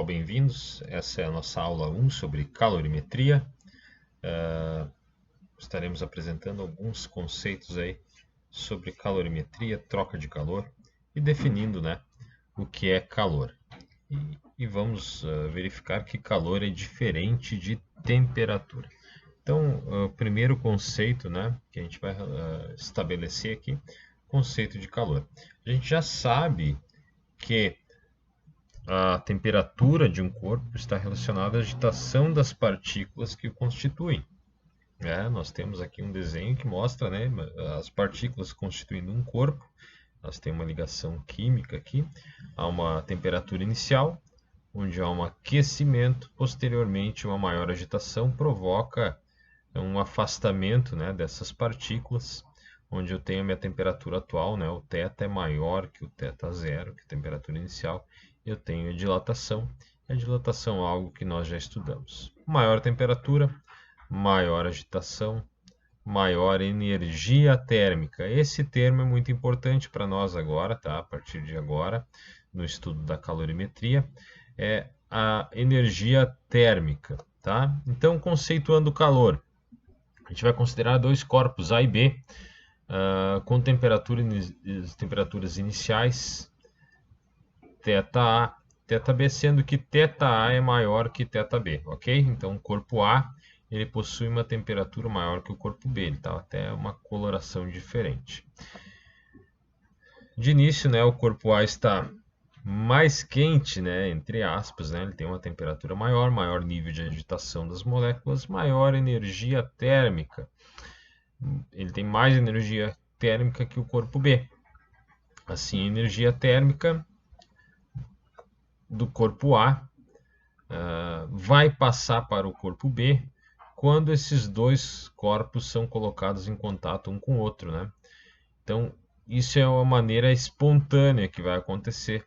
bem-vindos. Essa é a nossa aula 1 sobre calorimetria. Estaremos apresentando alguns conceitos aí sobre calorimetria, troca de calor e definindo, o que é calor. E vamos verificar que calor é diferente de temperatura. Então, o primeiro conceito, que a gente vai estabelecer aqui, conceito de calor. A gente já sabe que a temperatura de um corpo está relacionada à agitação das partículas que o constituem. Nós temos aqui um desenho que mostra, as partículas constituindo um corpo. Nós temos uma ligação química aqui. Há uma temperatura inicial, onde há um aquecimento. Posteriormente, uma maior agitação provoca um afastamento, dessas partículas, onde eu tenho a minha temperatura atual, o θ é maior que o θ0, que é a temperatura inicial. Eu tenho a dilatação. A dilatação é algo que nós já estudamos. Maior temperatura, maior agitação, maior energia térmica. Esse termo é muito importante para nós agora, tá? A partir de agora, no estudo da calorimetria, é a energia térmica, tá? Então, conceituando o calor, a gente vai considerar dois corpos A e B, com temperaturas iniciais, θA, θB, sendo que θA é maior que θB, ok? Então, o corpo A ele possui uma temperatura maior que o corpo B, ele está até uma coloração diferente. De início, o corpo A está mais quente, entre aspas, ele tem uma temperatura maior, maior nível de agitação das moléculas, maior energia térmica. Ele tem mais energia térmica que o corpo B. Assim, a energia térmica do corpo A vai passar para o corpo B quando esses dois corpos são colocados em contato um com o outro, Então, isso é uma maneira espontânea que vai acontecer.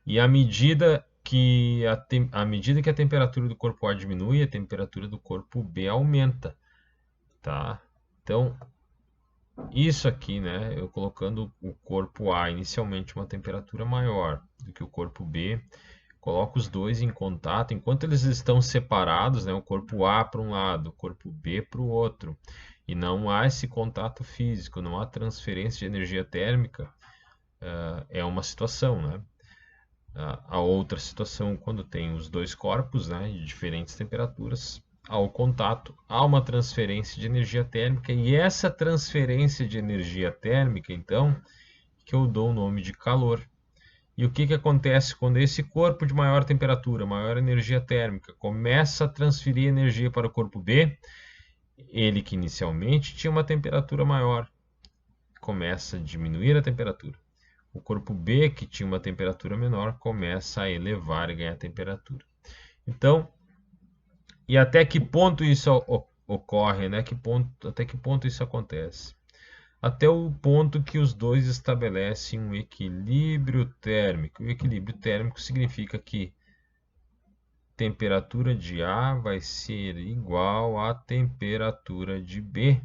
E à medida que a temperatura do corpo A diminui, a temperatura do corpo B aumenta, tá? Então, isso aqui, eu colocando o corpo A inicialmente uma temperatura maior do que o corpo B, coloco os dois em contato, enquanto eles estão separados, o corpo A para um lado, o corpo B para o outro, e não há esse contato físico, não há transferência de energia térmica, é uma situação, A outra situação, quando tem os dois corpos, de diferentes temperaturas, ao contato, há uma transferência de energia térmica, e essa transferência de energia térmica, então, que eu dou o nome de calor. E o que acontece quando esse corpo de maior temperatura, maior energia térmica, começa a transferir energia para o corpo B? Ele que inicialmente tinha uma temperatura maior, começa a diminuir a temperatura. O corpo B, que tinha uma temperatura menor, começa a elevar e ganhar temperatura. Então, e até que ponto isso ocorre, até que ponto isso acontece? Até o ponto que os dois estabelecem um equilíbrio térmico. O equilíbrio térmico significa que temperatura de A vai ser igual à temperatura de B,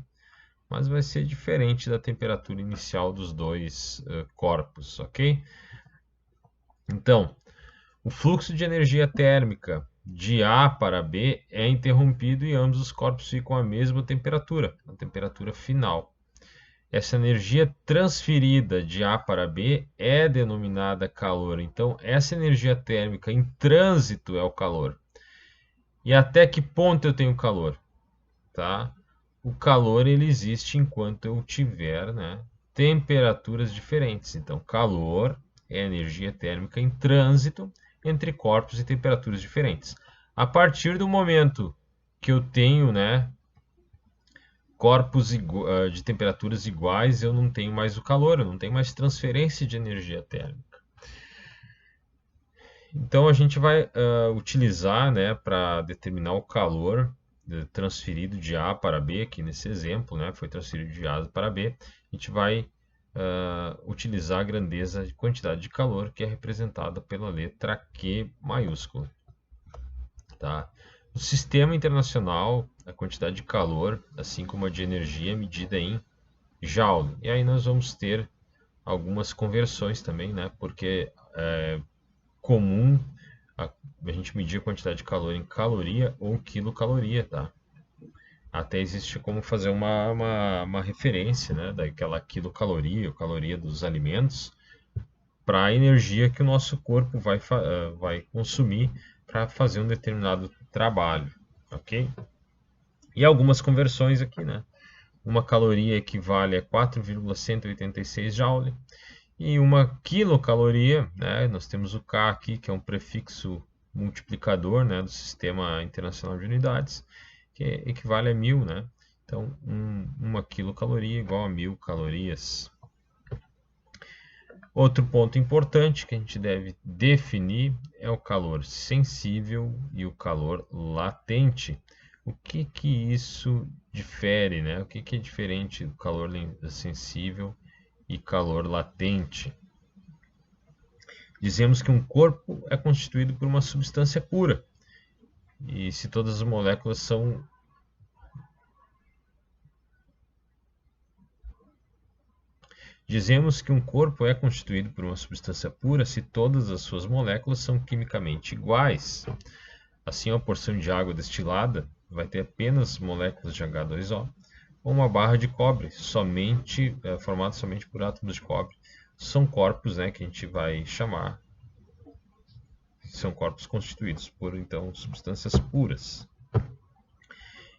mas vai ser diferente da temperatura inicial dos dois corpos, ok? Então, o fluxo de energia térmica de A para B é interrompido e ambos os corpos ficam à mesma temperatura, a temperatura final. Essa energia transferida de A para B é denominada calor. Então, essa energia térmica em trânsito é o calor. E até que ponto eu tenho calor? Tá? O calor ele existe enquanto eu tiver temperaturas diferentes. Então, calor é energia térmica em trânsito entre corpos e temperaturas diferentes. A partir do momento que eu tenho corpos de temperaturas iguais, eu não tenho mais o calor, eu não tenho mais transferência de energia térmica. Então, a gente vai utilizar, para determinar o calor transferido de A para B, aqui nesse exemplo, foi transferido de A para B, a gente vai utilizar a grandeza de quantidade de calor, que é representada pela letra Q maiúscula. Tá? No sistema internacional, a quantidade de calor, assim como a de energia, é medida em Joule. E aí nós vamos ter algumas conversões também, porque é comum a gente medir a quantidade de calor em caloria ou quilocaloria, tá? Até existe como fazer uma referência, né, daquela quilocaloria ou caloria dos alimentos para a energia que o nosso corpo vai consumir para fazer um determinado trabalho, ok? E algumas conversões aqui, né? Uma caloria equivale a 4,186 joule e uma quilocaloria, né? Nós temos o K aqui, que é um prefixo multiplicador, né, do Sistema Internacional de Unidades, que equivale a 1000, né? Então, uma quilocaloria igual a 1000 calorias. Outro ponto importante que a gente deve definir é o calor sensível e o calor latente. O que que isso difere, né? O que que é diferente do calor sensível e calor latente? Dizemos que um corpo é constituído por uma substância pura. E se todas as moléculas são Dizemos que um corpo é constituído por uma substância pura se todas as suas moléculas são quimicamente iguais. Assim, uma porção de água destilada vai ter apenas moléculas de H2O, ou uma barra de cobre, formada somente por átomos de cobre. São corpos, né, que a gente vai chamar, são corpos constituídos por, então, substâncias puras.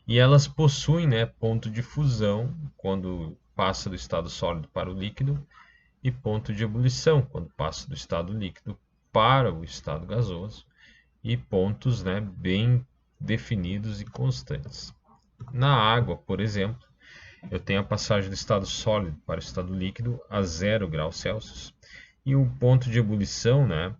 E elas possuem, né, ponto de fusão, quando passa do estado sólido para o líquido, e ponto de ebulição, quando passa do estado líquido para o estado gasoso, e pontos, né, bem definidos e constantes. Na água, por exemplo, eu tenho a passagem do estado sólido para o estado líquido a 0 graus Celsius, e o ponto de ebulição, né,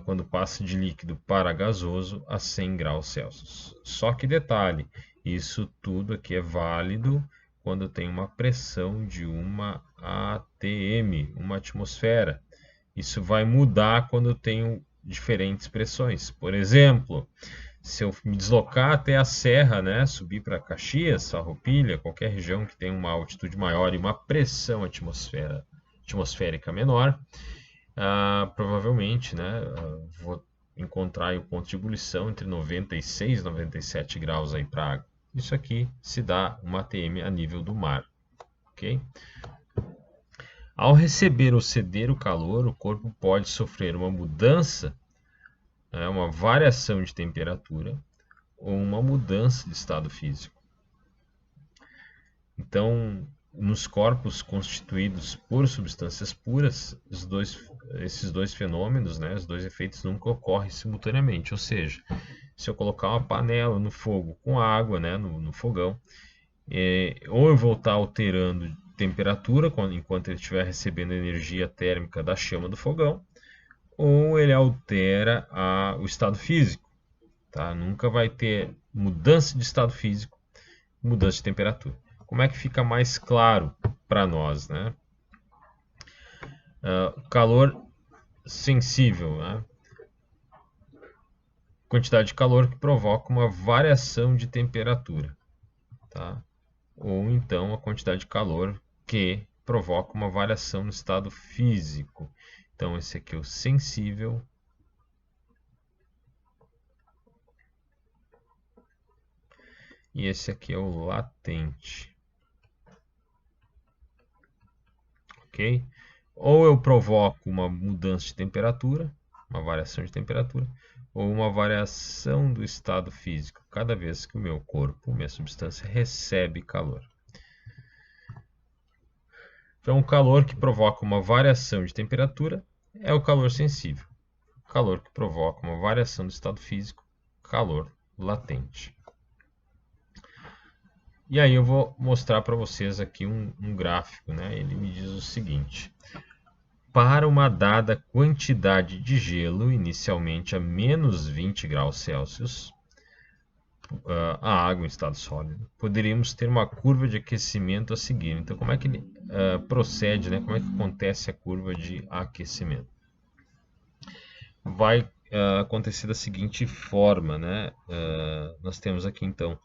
quando passa de líquido para gasoso a 100 graus Celsius. Só que detalhe, isso tudo aqui é válido quando tem uma pressão de uma atm, uma atmosfera. Isso vai mudar quando eu tenho diferentes pressões. Por exemplo, se eu me deslocar até a serra, né, subir para Caxias, Farroupilha, qualquer região que tenha uma altitude maior e uma pressão atmosférica menor, provavelmente, né, vou encontrar o ponto de ebulição entre 96 e 97 graus aí para a água. Isso aqui se dá uma atm a nível do mar, ok? Ao receber ou ceder o calor, o corpo pode sofrer uma mudança, né, uma variação de temperatura ou uma mudança de estado físico. Então, nos corpos constituídos por substâncias puras, esses dois fenômenos, né, os dois efeitos nunca ocorrem simultaneamente. Ou seja, se eu colocar uma panela no fogo com água, né, no fogão, ou eu vou estar alterando temperatura enquanto ele estiver recebendo energia térmica da chama do fogão, ou ele altera o estado físico. Tá? Nunca vai ter mudança de estado físico, mudança de temperatura. Como é que fica mais claro para nós, né? Calor sensível, né? Quantidade de calor que provoca uma variação de temperatura, tá? Ou então a quantidade de calor que provoca uma variação no estado físico. Então esse aqui é o sensível. E esse aqui é o latente. Ok? Ou eu provoco uma mudança de temperatura, uma variação de temperatura, ou uma variação do estado físico, cada vez que o meu corpo, minha substância, recebe calor. Então, o calor que provoca uma variação de temperatura é o calor sensível. O calor que provoca uma variação do estado físico, calor latente. E aí eu vou mostrar para vocês aqui um gráfico, né? Ele me diz o seguinte: para uma dada quantidade de gelo, inicialmente a menos 20 graus Celsius, a água em estado sólido, poderíamos ter uma curva de aquecimento a seguir. Então, como é que ele procede, né? Como é que acontece a curva de aquecimento? Vai acontecer da seguinte forma, né? Nós temos aqui, então,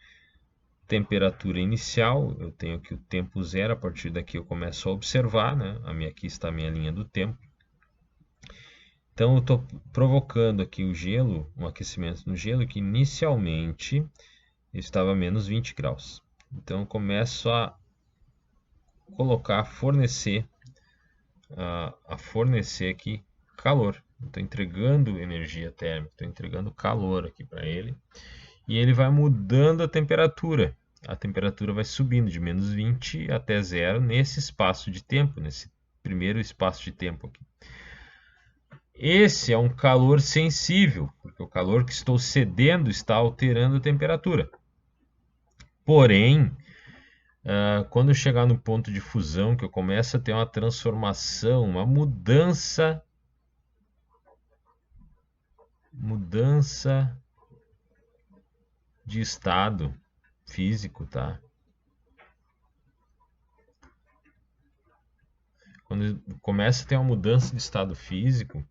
temperatura inicial, eu tenho aqui o tempo zero, a partir daqui eu começo a observar, né? Aqui está a minha linha do tempo. Então eu estou provocando aqui o gelo, um aquecimento no gelo que inicialmente estava a menos 20 graus. Então eu começo a colocar, fornecer aqui calor. Estou entregando energia térmica, estou entregando calor aqui para ele. E ele vai mudando a temperatura. A temperatura vai subindo de menos 20 até zero nesse espaço de tempo, nesse primeiro espaço de tempo aqui. Esse é um calor sensível, porque o calor que estou cedendo está alterando a temperatura. Porém, quando eu chegar no ponto de fusão, que eu começo a ter uma transformação, uma mudança de estado físico, tá? Quando começa a ter uma mudança de estado físico,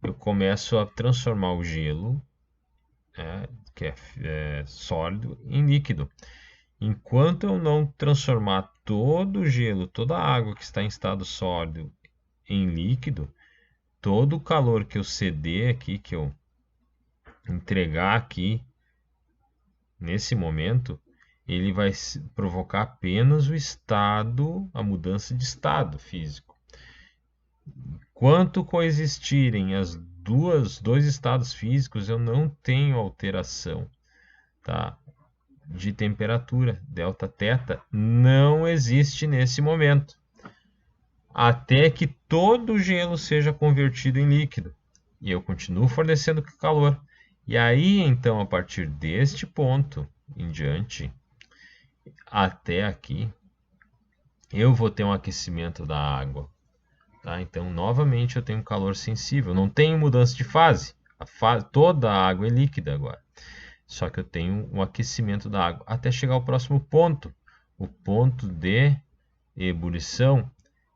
eu começo a transformar o gelo, que é sólido, em líquido. Enquanto eu não transformar todo o gelo, toda a água que está em estado sólido em líquido, todo o calor que eu ceder aqui, que eu entregar aqui nesse momento, ele vai provocar apenas o estado, a mudança de estado físico. Enquanto coexistirem dois estados físicos, eu não tenho alteração, tá? De temperatura, delta θ, não existe nesse momento, até que todo o gelo seja convertido em líquido e eu continuo fornecendo calor. E aí, então, a partir deste ponto em diante, até aqui, eu vou ter um aquecimento da água. Tá? Então, novamente, eu tenho um calor sensível. Não tenho mudança de fase. Toda a água é líquida agora. Só que eu tenho um aquecimento da água até chegar ao próximo ponto, o ponto de ebulição,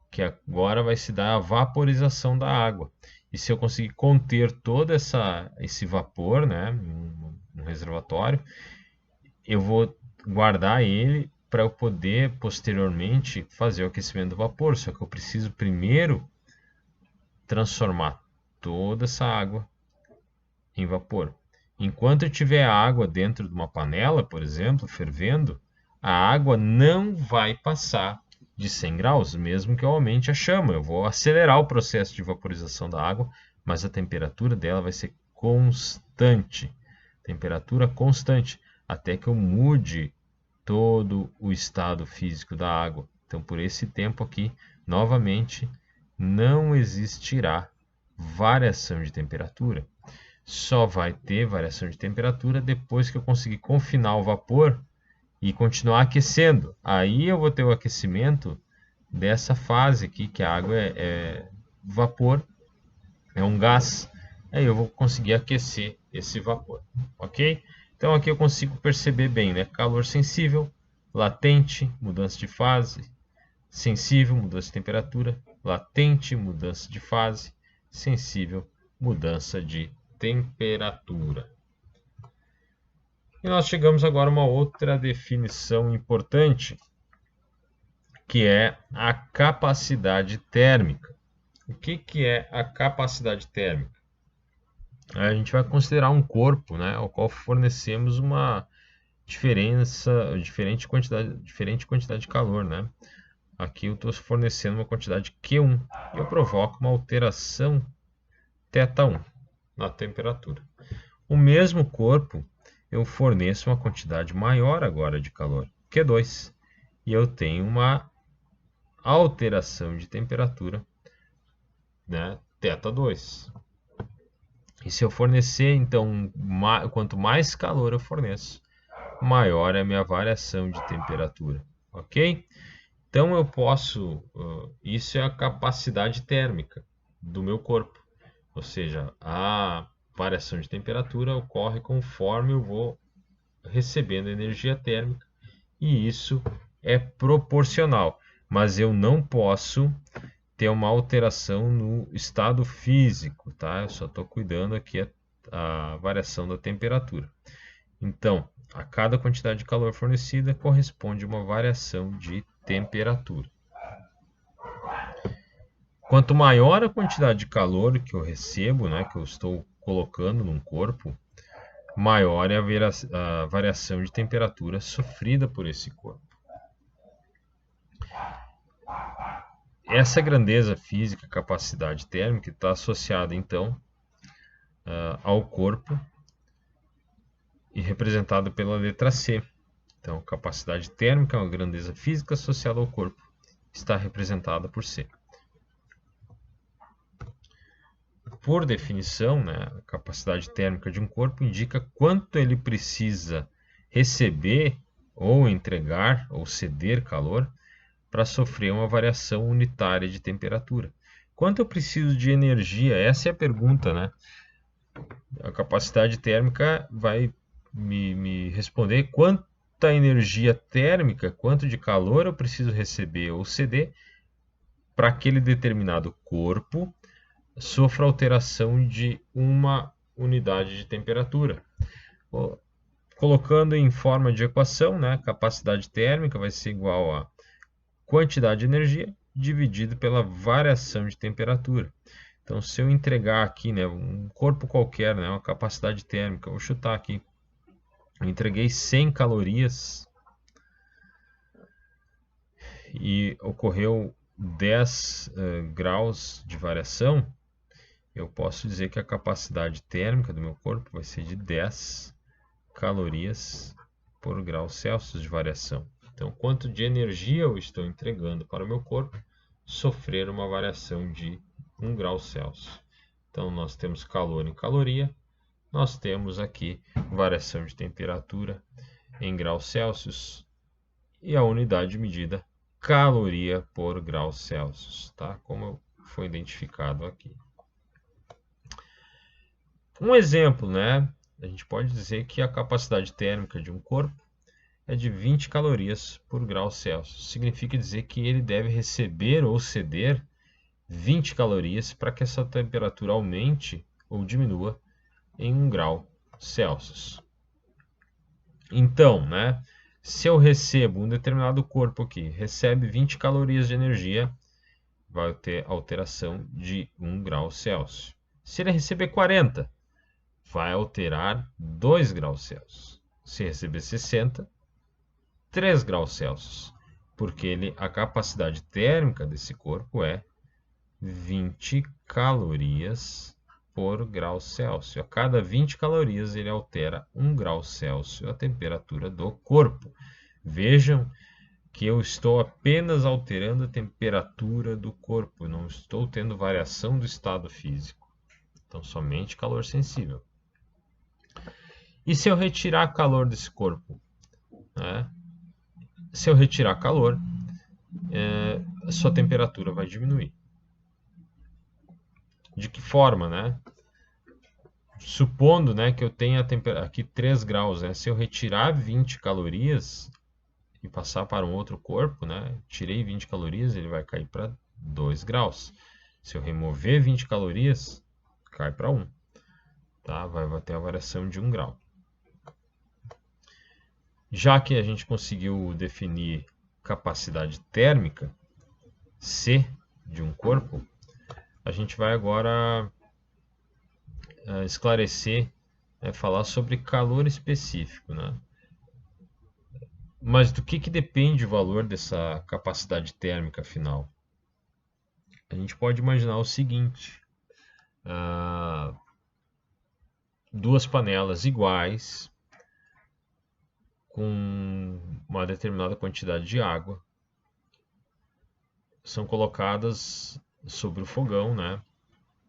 que agora vai se dar a vaporização da água. E se eu conseguir conter todo esse vapor, né, no reservatório, eu vou guardar ele para eu poder posteriormente fazer o aquecimento do vapor. Só que eu preciso primeiro transformar toda essa água em vapor. Enquanto eu tiver água dentro de uma panela, por exemplo, fervendo, a água não vai passar de 100 graus, mesmo que eu aumente a chama. Eu vou acelerar o processo de vaporização da água, mas a temperatura dela vai ser constante. Temperatura constante, até que eu mude todo o estado físico da água. Então, por esse tempo aqui, novamente, não existirá variação de temperatura. Só vai ter variação de temperatura depois que eu conseguir confinar o vapor e continuar aquecendo. Aí eu vou ter o aquecimento dessa fase aqui, que a água é vapor, é um gás. Aí eu vou conseguir aquecer esse vapor, ok? Então aqui eu consigo perceber bem, né? Calor sensível, latente, mudança de fase, sensível, mudança de temperatura, latente, mudança de fase, sensível, mudança de temperatura. E nós chegamos agora a uma outra definição importante, que é a capacidade térmica. O que é a capacidade térmica? A gente vai considerar um corpo, né, ao qual fornecemos uma diferente quantidade de calor, né? Aqui eu estou fornecendo uma quantidade Q1 e eu provoco uma alteração θ1 na temperatura. O mesmo corpo eu forneço uma quantidade maior agora de calor, Q2, e eu tenho uma alteração de temperatura, né, θ2. E se eu fornecer, então, quanto mais calor eu forneço, maior é a minha variação de temperatura, ok? Então eu posso, isso é a capacidade térmica do meu corpo, ou seja, a variação de temperatura ocorre conforme eu vou recebendo energia térmica e isso é proporcional, mas eu não posso ter uma alteração no estado físico, tá? Eu só estou cuidando aqui a variação da temperatura. Então, a cada quantidade de calor fornecida corresponde a uma variação de temperatura. Quanto maior a quantidade de calor que eu recebo, né, que eu estou colocando num corpo, maior é a variação de temperatura sofrida por esse corpo. Essa grandeza física, capacidade térmica, está associada então ao corpo e representada pela letra C. Então, capacidade térmica é uma grandeza física associada ao corpo, está representada por C. Por definição, né, a capacidade térmica de um corpo indica quanto ele precisa receber ou entregar ou ceder calor para sofrer uma variação unitária de temperatura. Quanto eu preciso de energia? Essa é a pergunta, né? A capacidade térmica vai me responder quanta energia térmica, quanto de calor eu preciso receber ou ceder para aquele determinado corpo sofra alteração de uma unidade de temperatura. Colocando em forma de equação, né, capacidade térmica vai ser igual a quantidade de energia dividido pela variação de temperatura. Então, se eu entregar aqui, né, um corpo qualquer, né, uma capacidade térmica, vou chutar aqui, eu entreguei 100 calorias e ocorreu 10 graus de variação, eu posso dizer que a capacidade térmica do meu corpo vai ser de 10 calorias por grau Celsius de variação. Então, quanto de energia eu estou entregando para o meu corpo sofrer uma variação de 1 grau Celsius. Então, nós temos calor em caloria, nós temos aqui variação de temperatura em graus Celsius e a unidade de medida caloria por grau Celsius, tá? Como foi identificado aqui. Um exemplo, né? A gente pode dizer que a capacidade térmica de um corpo é de 20 calorias por grau Celsius. Significa dizer que ele deve receber ou ceder 20 calorias para que essa temperatura aumente ou diminua em 1 grau Celsius. Então, né? Se eu recebo um determinado corpo aqui, recebe 20 calorias de energia, vai ter alteração de 1 grau Celsius. Se ele receber 40, vai alterar 2 graus Celsius. Se receber 60, 3 graus Celsius, porque a capacidade térmica desse corpo é 20 calorias por grau Celsius. A cada 20 calorias ele altera 1 grau Celsius a temperatura do corpo. Vejam que eu estou apenas alterando a temperatura do corpo, não estou tendo variação do estado físico. Então, somente calor sensível. E se eu retirar calor desse corpo? Né? Se eu retirar calor, a sua temperatura vai diminuir. De que forma, né? Supondo, né, que eu tenha aqui 3 graus, né? Se eu retirar 20 calorias e passar para um outro corpo, né? Tirei 20 calorias, ele vai cair para 2 graus. Se eu remover 20 calorias, cai para 1. Tá? Vai ter a variação de 1 grau. Já que a gente conseguiu definir capacidade térmica, C, de um corpo, a gente vai agora esclarecer, falar sobre calor específico, né? Mas do que depende o valor dessa capacidade térmica final? A gente pode imaginar o seguinte, duas panelas iguais, com uma determinada quantidade de água, são colocadas sobre o fogão, né?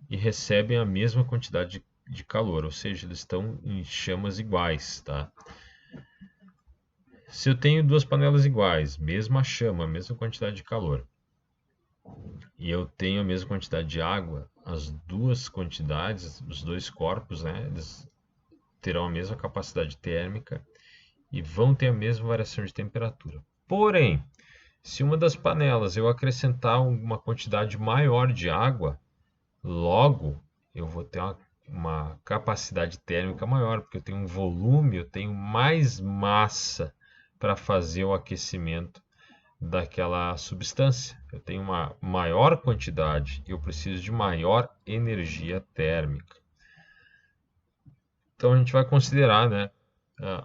E recebem a mesma quantidade de calor, ou seja, eles estão em chamas iguais, tá? Se eu tenho duas panelas iguais, mesma chama, mesma quantidade de calor, e eu tenho a mesma quantidade de água, as duas quantidades, os dois corpos, né, eles terão a mesma capacidade térmica e vão ter a mesma variação de temperatura. Porém, se uma das panelas eu acrescentar uma quantidade maior de água, logo eu vou ter uma capacidade térmica maior, porque eu tenho um volume, eu tenho mais massa para fazer o aquecimento daquela substância. Eu tenho uma maior quantidade e eu preciso de maior energia térmica. Então a gente vai considerar, né,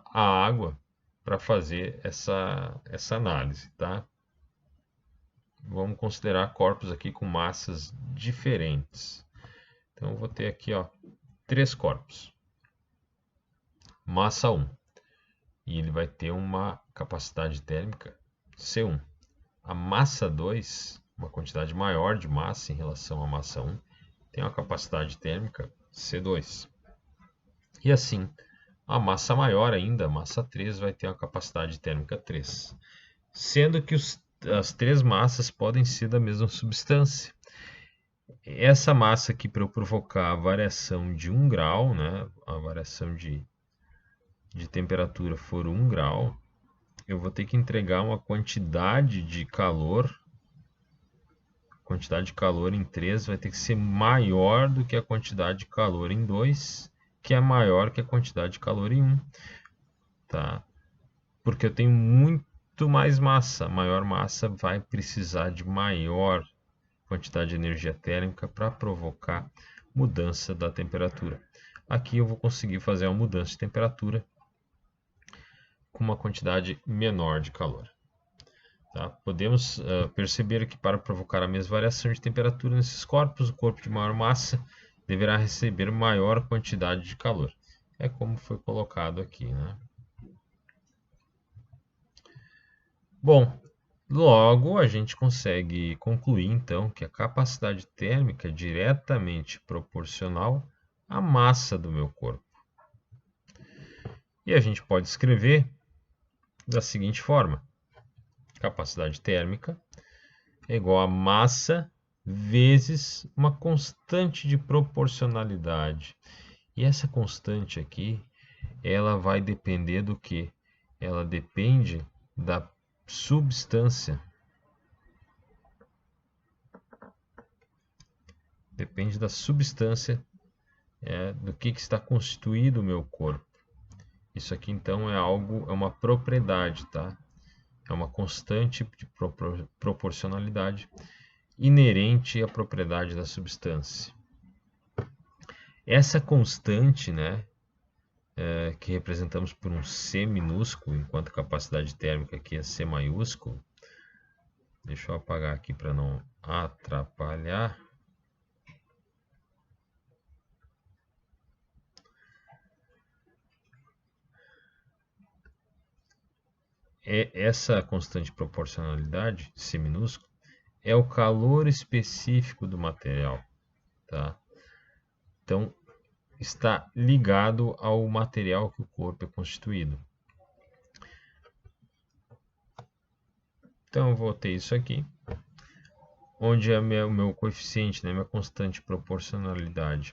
a água para fazer essa análise, tá? Vamos considerar corpos aqui com massas diferentes. Então eu vou ter aqui, ó, 3 corpos. Massa 1. E ele vai ter uma capacidade térmica C1. A massa 2, uma quantidade maior de massa em relação à massa 1, tem uma capacidade térmica C2. E assim, a massa maior ainda, a massa 3, vai ter uma capacidade térmica 3. Sendo que as 3 massas podem ser da mesma substância. Essa massa aqui, para eu provocar a variação de 1 grau, né, a variação de temperatura for 1 grau, eu vou ter que entregar uma quantidade de calor. A quantidade de calor em 3 vai ter que ser maior do que a quantidade de calor em 2, que é maior que a quantidade de calor em 1. Tá? Porque eu tenho muito mais massa. A maior massa vai precisar de maior quantidade de energia térmica para provocar mudança da temperatura. Aqui eu vou conseguir fazer uma mudança de temperatura com uma quantidade menor de calor. Tá? Podemos perceber que para provocar a mesma variação de temperatura nesses corpos, o corpo de maior massa deverá receber maior quantidade de calor. É como foi colocado aqui, né? Bom, logo a gente consegue concluir então que a capacidade térmica é diretamente proporcional à massa do meu corpo. E a gente pode escrever da seguinte forma: capacidade térmica é igual a massa vezes uma constante de proporcionalidade. E essa constante aqui, ela vai depender do quê? Ela depende da substância. Depende da substância, do que está constituído o meu corpo. Isso aqui então é uma propriedade, tá? É uma constante de proporcionalidade inerente à propriedade da substância. Essa constante, né, que representamos por um C minúsculo, enquanto a capacidade térmica aqui é C maiúsculo. Deixa eu apagar aqui para não atrapalhar. Essa constante de proporcionalidade, C minúsculo, é o calor específico do material, tá? Então, está ligado ao material que o corpo é constituído. Então, eu vou ter isso aqui, onde é o meu coeficiente, né, minha constante de proporcionalidade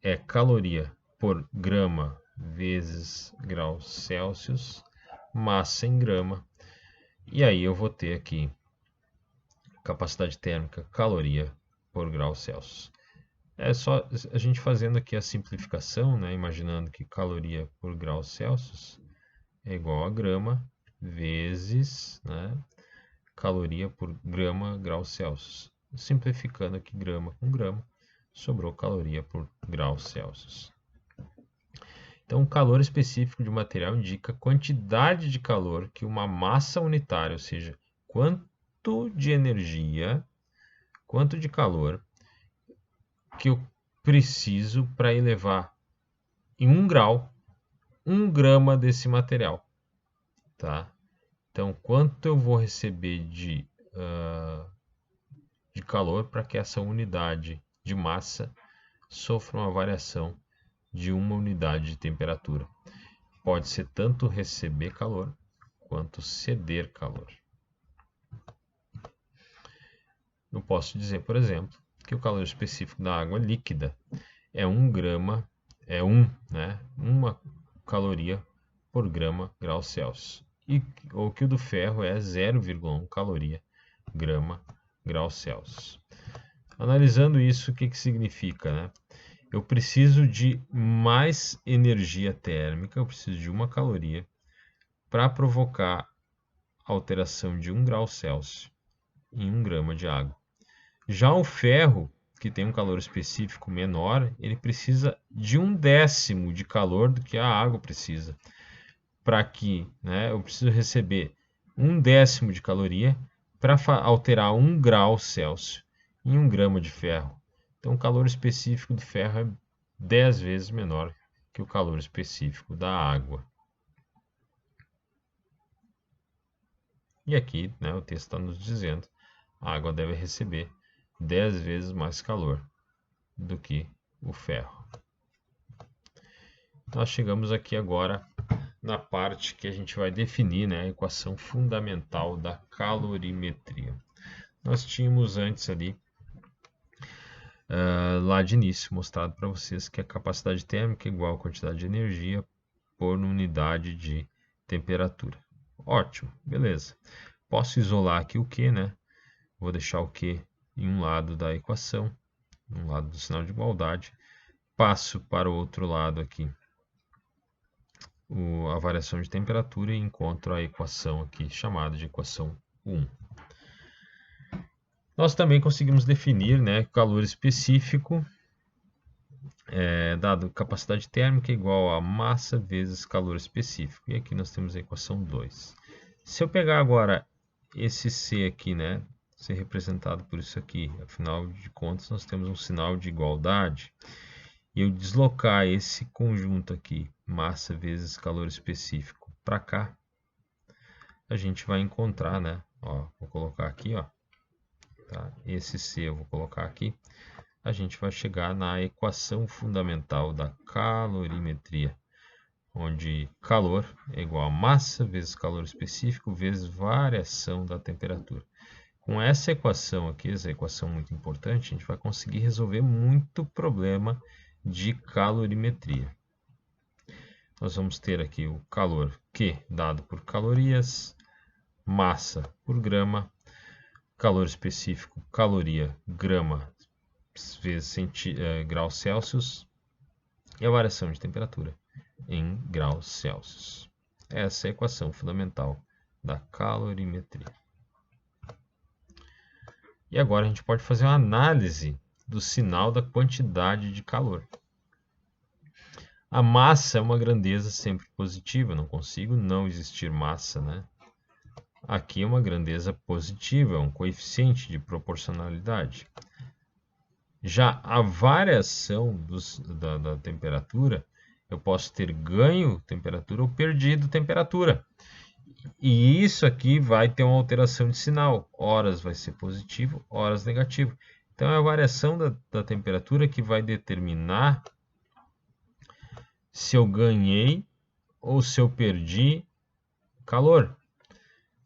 é caloria por grama vezes graus Celsius, massa em grama. E aí eu vou ter aqui capacidade térmica, caloria por grau Celsius. É só a gente fazendo aqui a simplificação, né, imaginando que caloria por grau Celsius é igual a grama vezes, né, caloria por grama grau Celsius. Simplificando aqui grama com grama, sobrou caloria por grau Celsius. Então, o calor específico de um material indica a quantidade de calor que uma massa unitária, ou seja, quanto de energia, quanto de calor que eu preciso para elevar em 1 grau 1 grama desse material, tá? Então, quanto eu vou receber de calor para que essa unidade de massa sofra uma variação de uma unidade de temperatura. Pode ser tanto receber calor quanto ceder calor. Eu posso dizer, por exemplo, que o calor específico da água líquida é 1 grama, uma caloria por grama grau Celsius. Ou que o do ferro é 0,1 caloria grama grau Celsius. Analisando isso, o que significa, né? Eu preciso de mais energia térmica, eu preciso de 1 caloria para provocar alteração de 1 grau Celsius em 1 grama de água. Já o ferro, que tem um calor específico menor, ele precisa de 1/10 de calor do que a água precisa. Para que, né, eu preciso receber 1/10 de caloria para alterar 1 grau Celsius em 1 grama de ferro. Então, o calor específico do ferro é 10 vezes menor que o calor específico da água. E aqui, né, o texto está nos dizendo, a água deve receber 10 vezes mais calor do que o ferro. Nós chegamos aqui agora na parte que a gente vai definir, né, a equação fundamental da calorimetria. Nós tínhamos antes ali, lá de início, mostrado para vocês que a capacidade térmica é igual à quantidade de energia por unidade de temperatura. Ótimo, beleza. Posso isolar aqui o Q, né? Vou deixar o Q em um lado da equação, um lado do sinal de igualdade. Passo para o outro lado aqui a variação de temperatura e encontro a equação aqui chamada de equação 1. Nós também conseguimos definir, né, calor específico, dado capacidade térmica igual a massa vezes calor específico. E aqui nós temos a equação 2. Se eu pegar agora esse C aqui, né, ser representado por isso aqui, afinal de contas nós temos um sinal de igualdade, e eu deslocar esse conjunto aqui, massa vezes calor específico, para cá, a gente vai encontrar, né, ó, vou colocar aqui, ó, tá? Esse C eu vou colocar aqui, a gente vai chegar na equação fundamental da calorimetria, onde calor é igual a massa vezes calor específico vezes variação da temperatura. Com essa equação aqui, essa equação muito importante, a gente vai conseguir resolver muito problema de calorimetria. Nós vamos ter aqui o calor Q dado por calorias, massa por grama, calor específico, caloria, grama vezes graus Celsius, e a variação de temperatura em graus Celsius. Essa é a equação fundamental da calorimetria. E agora a gente pode fazer uma análise do sinal da quantidade de calor. A massa é uma grandeza sempre positiva, não consigo não existir massa, né? Aqui é uma grandeza positiva, é um coeficiente de proporcionalidade. Já a variação da temperatura, eu posso ter ganho temperatura ou perdido temperatura. E isso aqui vai ter uma alteração de sinal. Horas vai ser positivo, horas negativo. Então, é a variação da temperatura que vai determinar se eu ganhei ou se eu perdi calor.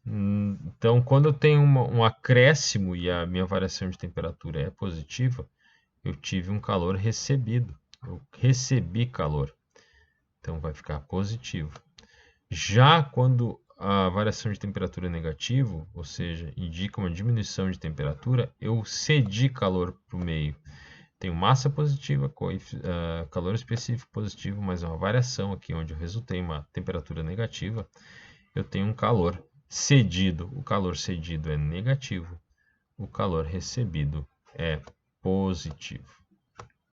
Então, quando eu tenho um acréscimo e a minha variação de temperatura é positiva, eu tive um calor recebido. Eu recebi calor. Então, vai ficar positivo. Já quando a variação de temperatura é negativa, ou seja, indica uma diminuição de temperatura, eu cedi calor para o meio. Tenho massa positiva, calor específico positivo, mas uma variação aqui onde eu resultei uma temperatura negativa, eu tenho um calor cedido. O calor cedido é negativo, o calor recebido é positivo.